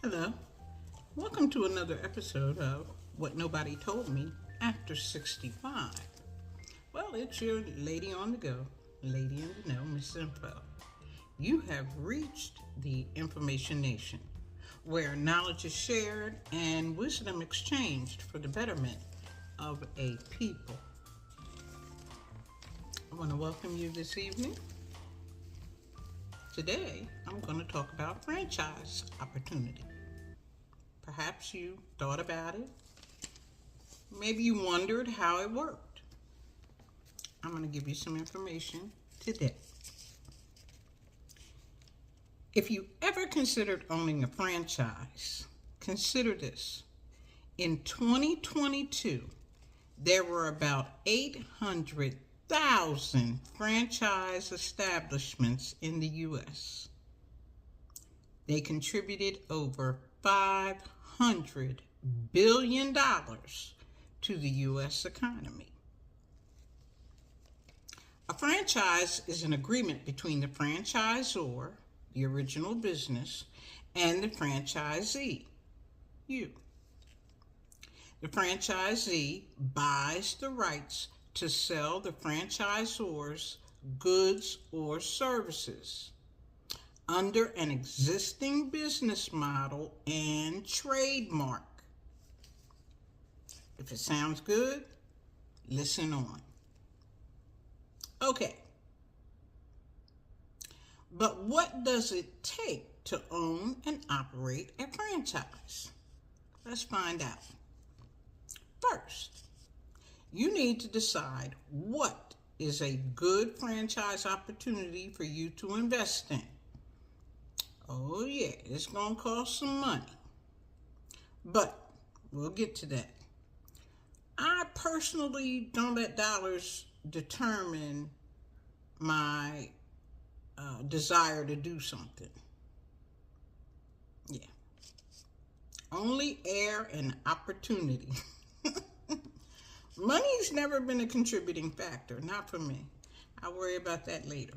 Hello. Welcome to another episode of What Nobody Told Me After 65. Well, it's your lady on the go, lady in the know, Miss Info. You have reached the Information Nation, where knowledge is shared and wisdom exchanged for the betterment of a people. I want to welcome you this evening. Today, I'm going to talk about franchise opportunity. Perhaps you thought about it. Maybe you wondered how it worked. I'm going to give you some information today. If you ever considered owning a franchise, consider this. In 2022, there were about 800,000 franchise establishments in the U.S. They contributed over $500 billion to the U.S. economy. A franchise is an agreement between the franchisor, the original business, and the franchisee, you. The franchisee buys the rights to sell the franchisor's goods or services under an existing business model and trademark. If it sounds good, listen on. Okay. But what does it take to own and operate a franchise? Let's find out. First, you need to decide what is a good franchise opportunity for you to invest in. Oh yeah, it's going to cost some money. But we'll get to that. I personally don't let dollars determine my desire to do something. Yeah. Only air and opportunity. Money's never been a contributing factor, not for me. I'll worry about that later.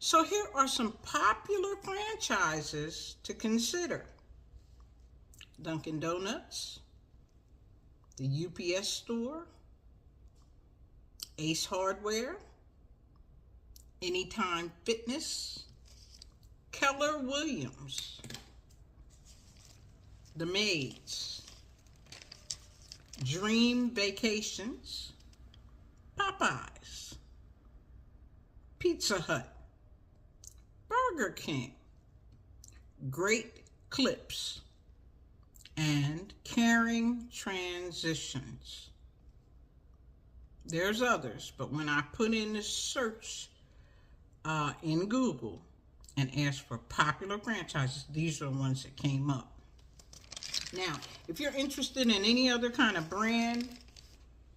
So here are some popular franchises to consider. Dunkin' Donuts, the UPS Store, Ace Hardware, Anytime Fitness, Keller Williams, The Maids, Dream Vacations, Popeyes, Pizza Hut, Burger King, Great Clips, and Caring Transitions. There's others, but when I put in the search in Google and asked for popular franchises, these are the ones that came up. Now, if you're interested in any other kind of brand,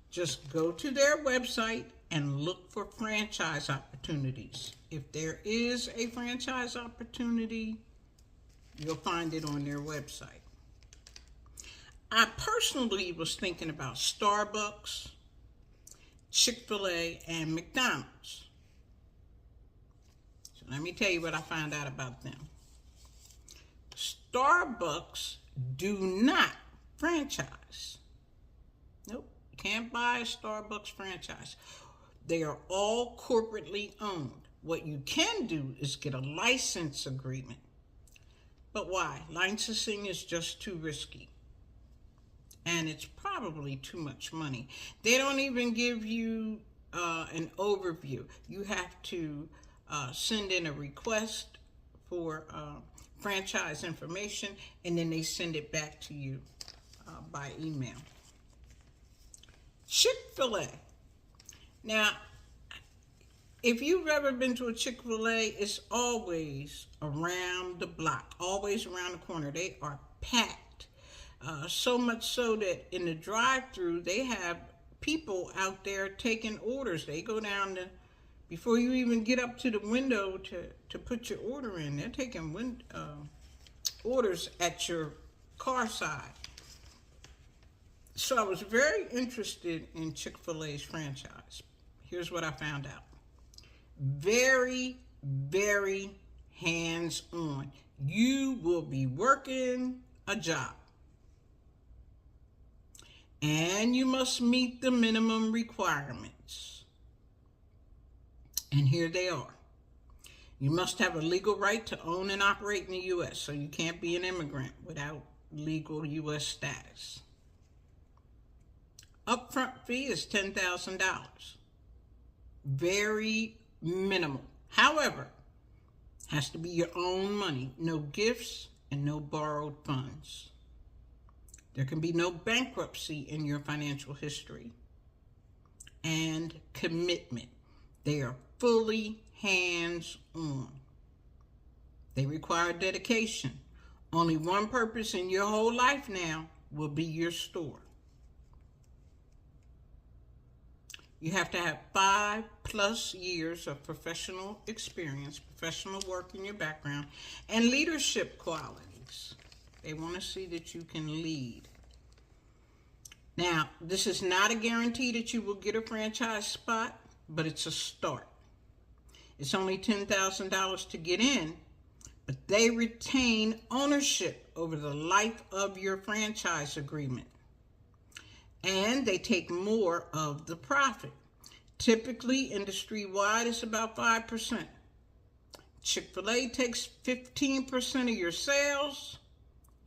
just go to their website and look for franchise opportunities. If there is a franchise opportunity, you'll find it on their website. I personally was thinking about Starbucks, Chick-fil-A, and McDonald's. So let me tell you what I found out about them. Starbucks do not franchise. Nope, you can't buy a Starbucks franchise. They are all corporately owned. What you can do is get a license agreement. But why? Licensing is just too risky. And it's probably too much money. They don't even give you an overview. You have to send in a request for franchise information, and then they send it back to you by email. Chick-fil-A. Now, if you've ever been to a Chick-fil-A, it's always around the block, always around the corner. They are packed. So much so that in the drive-thru, they have people out there taking orders. They go down before you even get up to the window to put your order in, they're taking orders at your car side. So I was very interested in Chick-fil-A's franchise. Here's what I found out. Very, very hands-on. You will be working a job. And you must meet the minimum requirements. And here they are. You must have a legal right to own and operate in the U.S., so you can't be an immigrant without legal U.S. status. Upfront fee is $10,000. Very minimal. However, has to be your own money. No gifts and no borrowed funds. There can be no bankruptcy in your financial history. And commitment. They are fully hands-on. They require dedication. Only one purpose in your whole life now will be your store. You have to have 5+ years of professional experience, professional work in your background, and leadership qualities. They want to see that you can lead. Now, this is not a guarantee that you will get a franchise spot, but it's a start. It's only $10,000 to get in, but they retain ownership over the life of your franchise agreement. And they take more of the profit. Typically, industry-wide, it's about 5%. Chick-fil-A takes 15% of your sales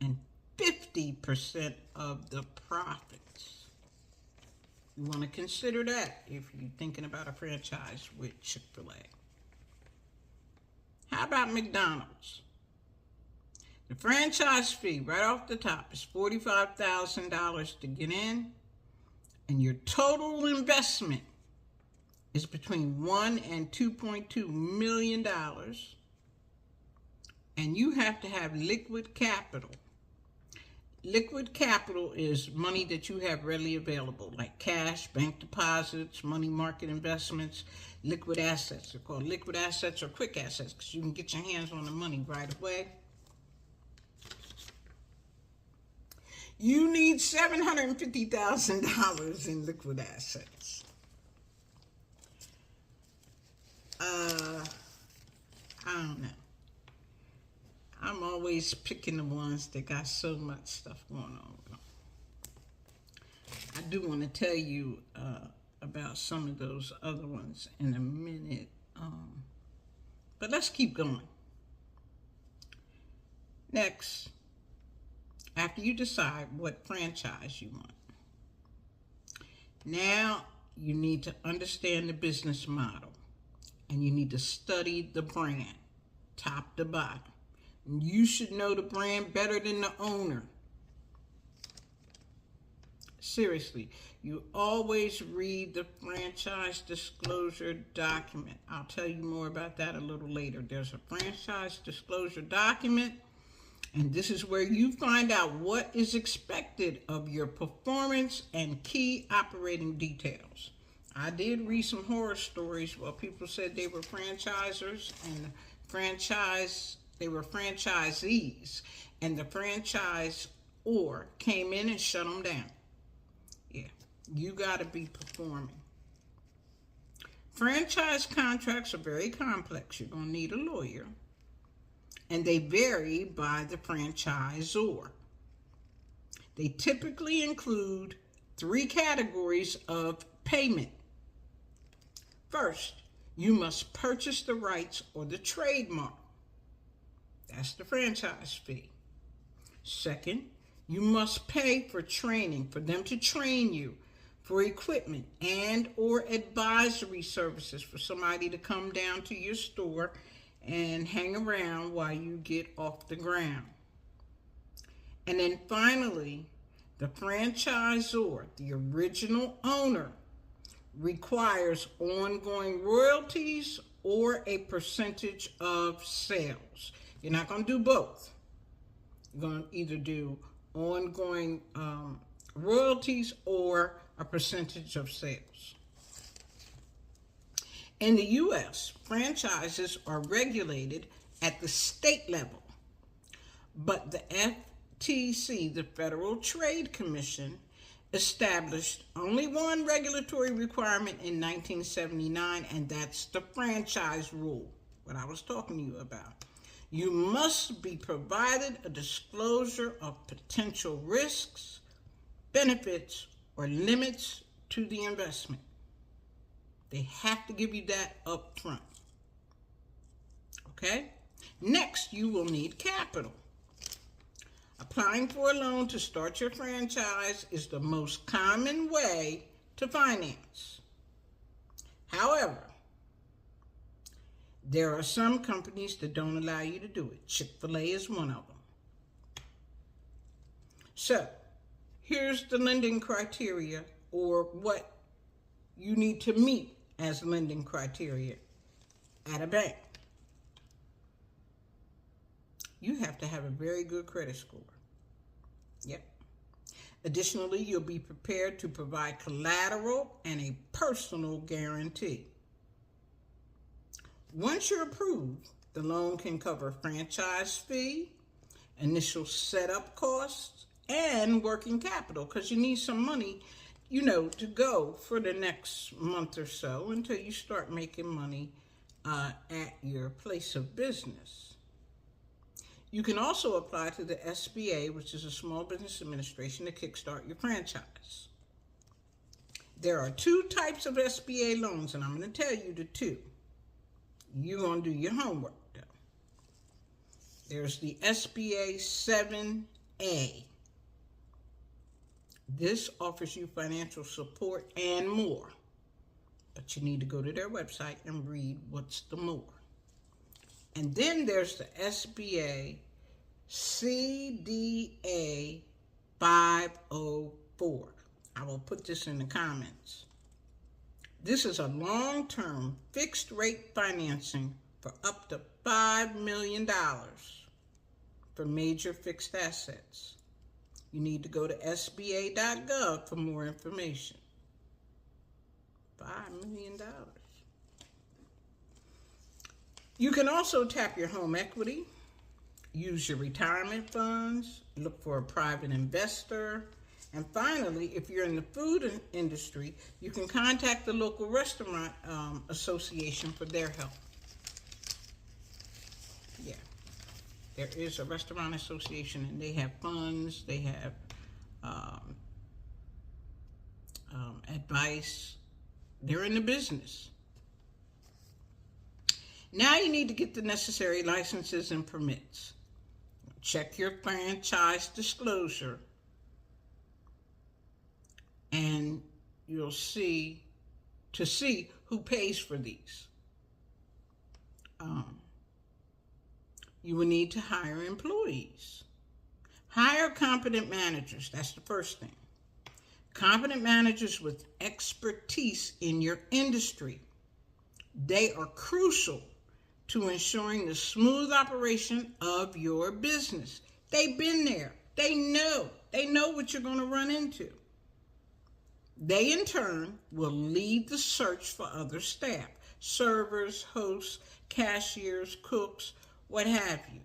and 50% of the profits. You want to consider that if you're thinking about a franchise with Chick-fil-A. How about McDonald's? The franchise fee right off the top is $45,000 to get in, and your total investment is between $1 and $2.2 million, and you have to have liquid capital. Liquid capital is money that you have readily available, like cash, bank deposits, money market investments, liquid assets. They're called liquid assets or quick assets because you can get your hands on the money right away. You need $750,000 in liquid assets. I don't know. I'm always picking the ones that got so much stuff going on with them. I do want to tell you about some of those other ones in a minute. But let's keep going. Next, after you decide what franchise you want, now you need to understand the business model. And you need to study the brand, top to bottom. You should know the brand better than the owner. Seriously, you always read the franchise disclosure document. I'll tell you more about that a little later. There's a franchise disclosure document, and this is where you find out what is expected of your performance and key operating details. I did read some horror stories where people said they were franchisors and they were franchisees, and the franchisor came in and shut them down. Yeah, you got to be performing. Franchise contracts are very complex. You're going to need a lawyer, and they vary by the franchisor. They typically include 3 categories of payment. First, you must purchase the rights or the trademark. That's the franchise fee. Second, you must pay for training, for them to train you, for equipment and or advisory services, for somebody to come down to your store and hang around while you get off the ground. And then finally, the franchisor, the original owner, requires ongoing royalties or a percentage of sales. You're not going to do both. You're going to either do ongoing royalties or a percentage of sales. In the U.S., franchises are regulated at the state level, but the FTC, the Federal Trade Commission, established only one regulatory requirement in 1979, and that's the franchise rule, what I was talking to you about. You must be provided a disclosure of potential risks, benefits, or limits to the investment. They have to give you that up front. Okay? Next, you will need capital. Applying for a loan to start your franchise is the most common way to finance. However, there are some companies that don't allow you to do it. Chick-fil-A is one of them. So, here's the lending criteria, or what you need to meet as lending criteria at a bank. You have to have a very good credit score. Yep. Additionally, you'll be prepared to provide collateral and a personal guarantee. Once you're approved, the loan can cover franchise fee, initial setup costs, and working capital, because you need some money, to go for the next month or so until you start making money at your place of business. You can also apply to the SBA, which is a Small Business Administration, to kickstart your franchise. There are two types of SBA loans, and I'm going to tell you the two. You're going to do your homework, though. There's the SBA 7A. This offers you financial support and more, but you need to go to their website and read what's the more. And then there's the SBA CDA 504. I will put this in the comments. This is a long-term fixed-rate financing for up to $5 million for major fixed assets. You need to go to sba.gov for more information. $5 million. You can also tap your home equity, use your retirement funds, look for a private investor, and finally, if you're in the food industry, you can contact the local restaurant association for their help. Yeah, there is a restaurant association, and they have funds, they have advice. They're in the business. Now you need to get the necessary licenses and permits. Check your franchise disclosure, and you'll see who pays for these. You will need to hire employees. Hire competent managers. That's the first thing. Competent managers with expertise in your industry. They are crucial to ensuring the smooth operation of your business. They've been there. They know what you're going to run into. They, in turn, will lead the search for other staff, servers, hosts, cashiers, cooks, what have you.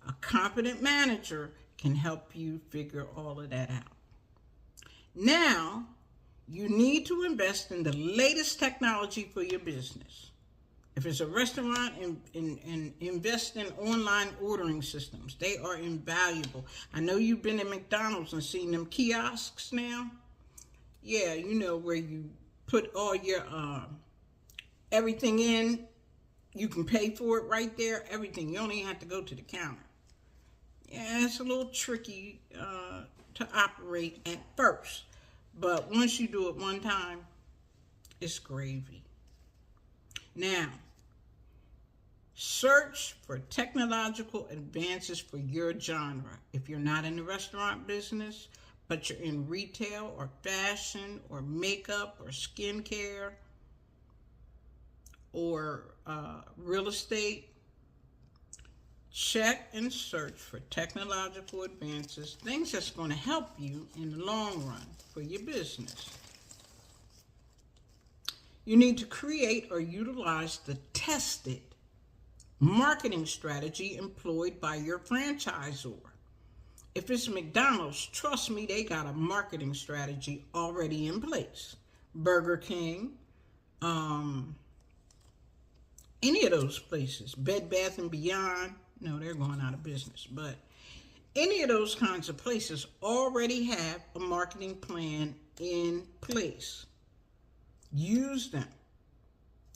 A competent manager can help you figure all of that out. Now, you need to invest in the latest technology for your business. If it's a restaurant, and invest in online ordering systems. They are invaluable. I know you've been at McDonald's and seen them kiosks now. Yeah, where you put all your everything in. You can pay for it right there, everything. You don't even have to go to the counter. Yeah, it's a little tricky to operate at first. But once you do it one time, it's gravy. Now, search for technological advances for your genre. If you're not in the restaurant business, but you're in retail or fashion or makeup or skincare or real estate, check and search for technological advances, things that's going to help you in the long run for your business. You need to create or utilize the tested marketing strategy employed by your franchisor. If it's McDonald's, trust me, they got a marketing strategy already in place. Burger King, any of those places, Bed Bath & Beyond, No, they're going out of business. But any of those kinds of places already have a marketing plan in place. Use them.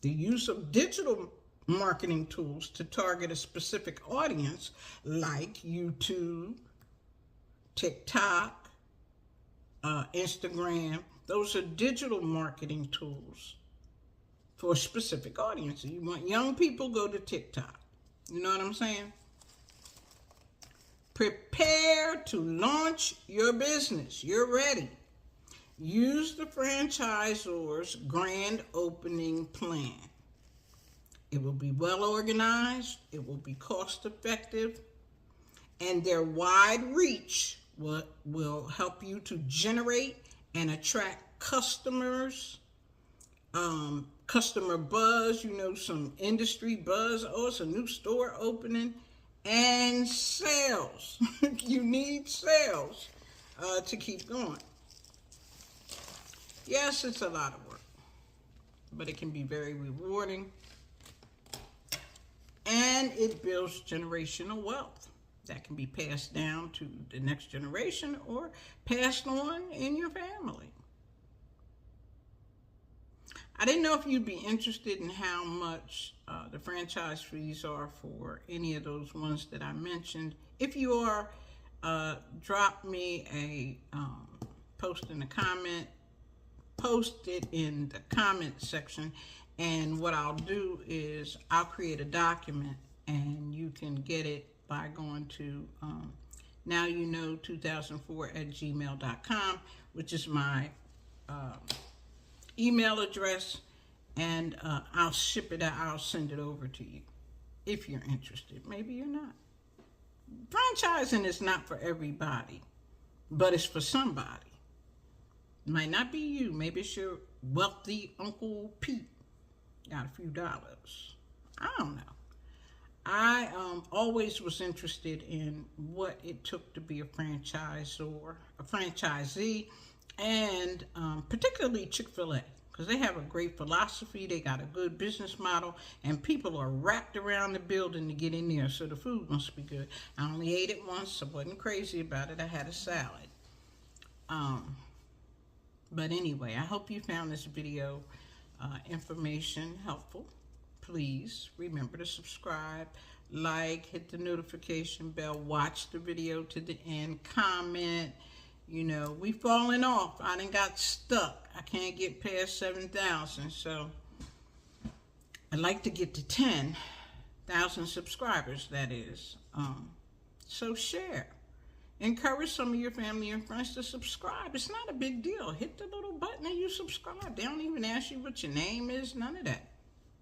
The use of digital marketing tools to target a specific audience like YouTube, TikTok, Instagram. Those are digital marketing tools for a specific audience. You want young people, go to TikTok. You know what I'm saying? Prepare to launch your business. You're ready. Use the franchisor's grand opening plan. It will be well organized, it will be cost effective, and their wide reach will help you to generate and attract customers, customer buzz, some industry buzz. Oh, it's a new store opening, and sales. You need sales to keep going. Yes, it's a lot of work, but it can be very rewarding, and it builds generational wealth that can be passed down to the next generation or passed on in your family. I didn't know if you'd be interested in how much the franchise fees are for any of those ones that I mentioned. If you are, drop me a post in the comment. Post it in the comment section, and what I'll do is I'll create a document, and you can get it by going to nowyouknow2004@gmail.com, which is my email address, and I'll ship it out. I'll send it over to you if you're interested. Maybe you're not. Franchising is not for everybody, but it's for somebody. Might not be you. Maybe it's your wealthy Uncle Pete. Got a few dollars. I don't know. I always was interested in what it took to be a franchisor, a franchisee, and particularly Chick-fil-A, because they have a great philosophy. They got a good business model, and people are wrapped around the building to get in there, so the food must be good. I only ate it once. I wasn't crazy about it. I had a salad. But anyway, I hope you found this video information helpful. Please remember to subscribe, like, hit the notification bell, watch the video to the end, comment. We falling off. I done got stuck. I can't get past 7,000, so I'd like to get to 10,000 subscribers, that is. So share. Encourage some of your family and friends to subscribe. It's not a big deal. Hit the little button and you subscribe. They don't even ask you what your name is, none of that.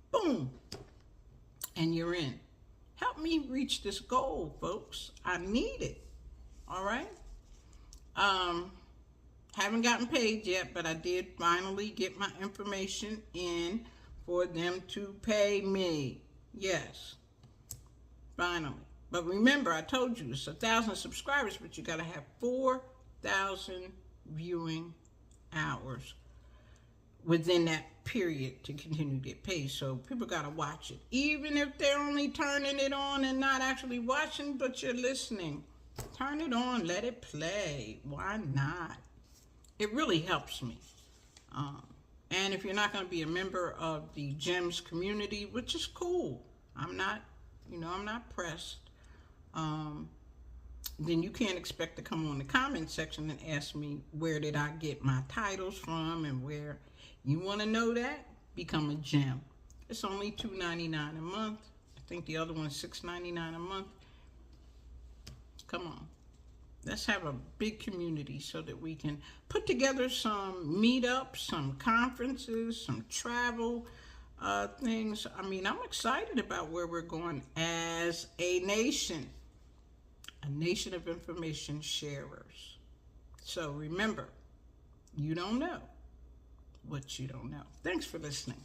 Boom. And you're in. Help me reach this goal, folks. I need it. All right? Haven't gotten paid yet, but I did finally get my information in for them to pay me. Yes. Finally. But remember, I told you it's 1,000 subscribers, but you got to have 4,000 viewing hours within that period to continue to get paid. So people got to watch it. Even if they're only turning it on and not actually watching, but you're listening. Turn it on. Let it play. Why not? It really helps me. And if you're not going to be a member of the GEMS community, which is cool. I'm not pressed. Then you can't expect to come on the comment section and ask me where did I get my titles from and where. You want to know that? Become a gem. It's only $2.99 a month. I think the other one's $6.99 a month. Come on. Let's have a big community so that we can put together some meetups, some conferences, some travel things. I mean, I'm excited about where we're going as a nation of information sharers. So remember, you don't know what you don't know. Thanks for listening.